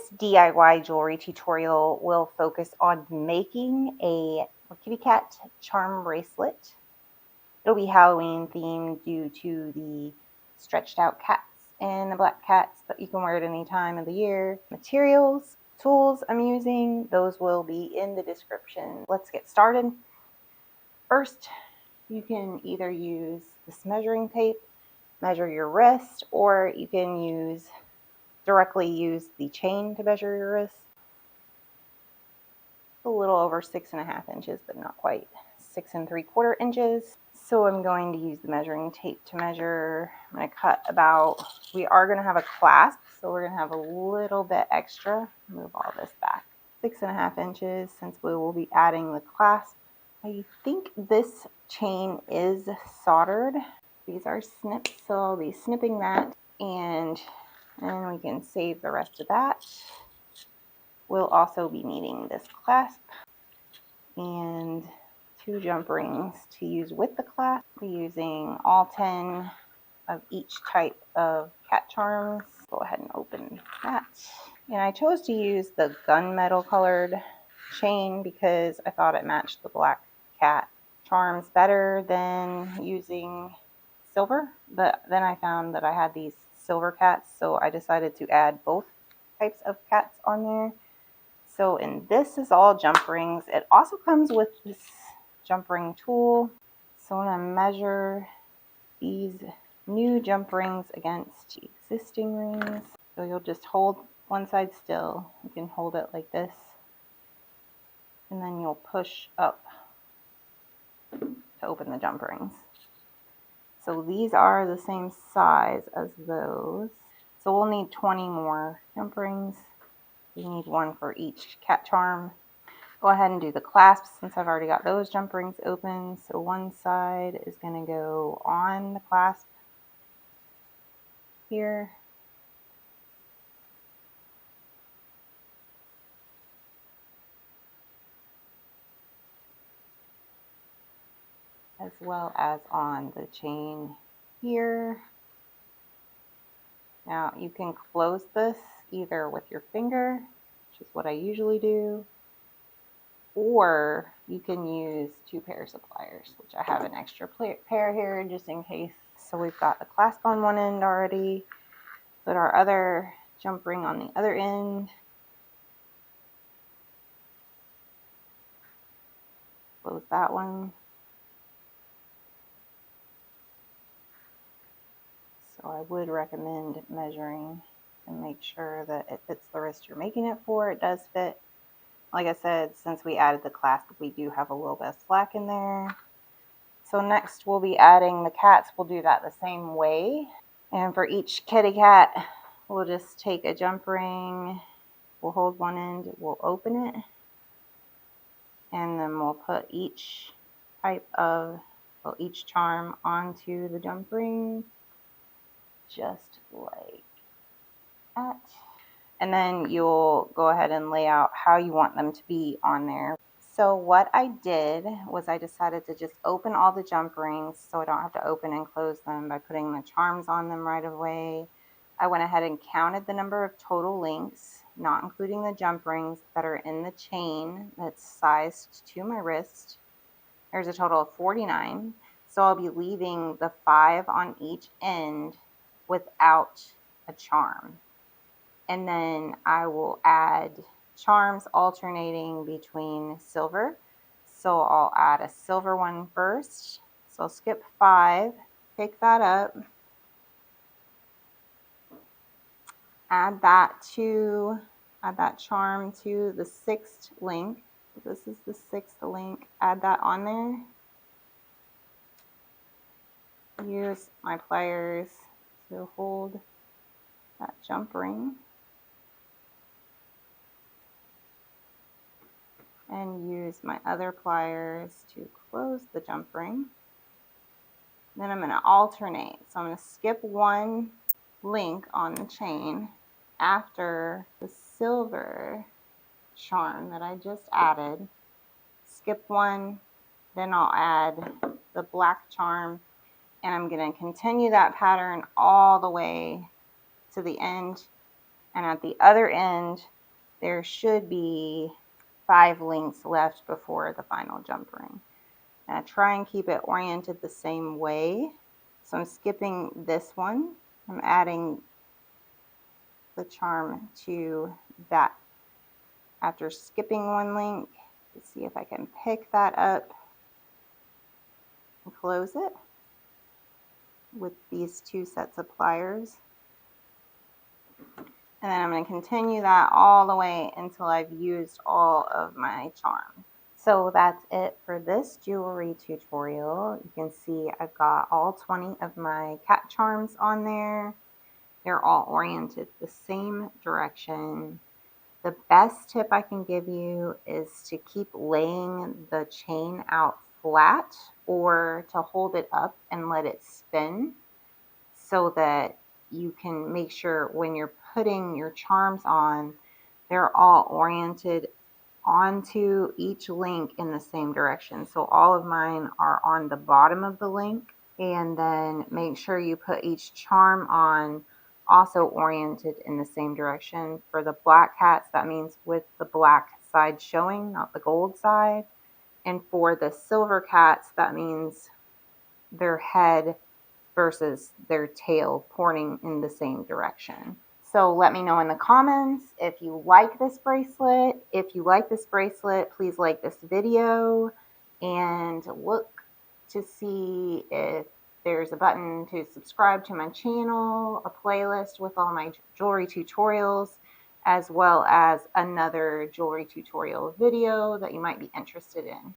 This DIY jewelry tutorial will focus on making a kitty cat charm bracelet. It'll be Halloween themed due to the stretched out cats and the black cats, but you can wear it any time of the year. Materials, tools I'm using, those will be in the description. Let's get started. First, you can either use this measuring tape, measure your wrist, or you can directly use the chain to measure your wrist. A little over 6.5 inches, but not quite 6 3/4 inches. So I'm going to use the measuring tape to measure. I'm going to cut about, we are going to have a clasp, so we're going to have a little bit extra. Move all this back. 6.5 inches, since we will be adding the clasp. I think this chain is soldered. These are snips, so I'll be snipping that, and then we can save the rest of that. We'll also be needing this clasp and 2 jump rings to use with the clasp. We're using all 10 of each type of cat charms. Go ahead and open that. And I chose to use the gunmetal colored chain because I thought it matched the black cat charms better than using silver. But then I found that I had these silver cats, so I decided to add both types of cats on there. So, and this is all jump rings. It also comes with this jump ring tool. So I'm going to measure these new jump rings against existing rings. So you'll just hold one side still. You can hold it like this. And then you'll push up to open the jump rings. So these are the same size as those. So we'll need 20 more jump rings. We need one for each cat charm. Go ahead and do the clasps since I've already got those jump rings open. So one side is going to go on the clasp here. As well as on the chain here. Now you can close this either with your finger, which is what I usually do, or you can use 2 pairs of pliers, which I have an extra pair here just in case. So we've got the clasp on one end already, put our other jump ring on the other end, close that one. So I would recommend measuring and make sure that it fits the wrist you're making it for. It does fit. Like I said, since we added the clasp, we do have a little bit of slack in there. So next we'll be adding the cats. We'll do that the same way. And for each kitty cat, we'll just take a jump ring. We'll hold one end, we'll open it. And then we'll put each each charm onto the jump ring. Just like that. And then you'll go ahead and lay out how you want them to be on there. So what I did was I decided to just open all the jump rings so I don't have to open and close them by putting the charms on them right away. I went ahead and counted the number of total links, not including the jump rings that are in the chain that's sized to my wrist. There's a total of 49. So I'll be leaving the 5 on each end without a charm. And then I will add charms alternating between silver. So I'll add a silver one first. So I'll skip 5, pick that up, add that charm to the 6th link. This is the 6th link. Add that on there. Use my pliers to hold that jump ring. And use my other pliers to close the jump ring. Then I'm going to alternate. So I'm going to skip one link on the chain after the silver charm that I just added. Skip one, then I'll add the black charm, and I'm going to continue that pattern all the way to the end. And at the other end, there should be 5 links left before the final jump ring. Now try and keep it oriented the same way. So I'm skipping this one. I'm adding the charm to that. After skipping one link, let's see if I can pick that up and close it with these 2 sets of pliers. And then I'm going to continue that all the way until I've used all of my charm. So that's it for this jewelry tutorial. You can see I've got all 20 of my cat charms on there. They're all oriented the same direction. The best tip I can give you is to keep laying the chain out flat or to hold it up and let it spin so that you can make sure when you're putting your charms on, they're all oriented onto each link in the same direction. So all of mine are on the bottom of the link, and then make sure you put each charm on also oriented in the same direction. For the black cats, that means with the black side showing, not the gold side. And for the silver cats, that means their head versus their tail pointing in the same direction. So let me know in the comments if you like this bracelet. If you like this bracelet, please like this video and look to see if there's a button to subscribe to my channel, a playlist with all my jewelry tutorials, as well as another jewelry tutorial video that you might be interested in.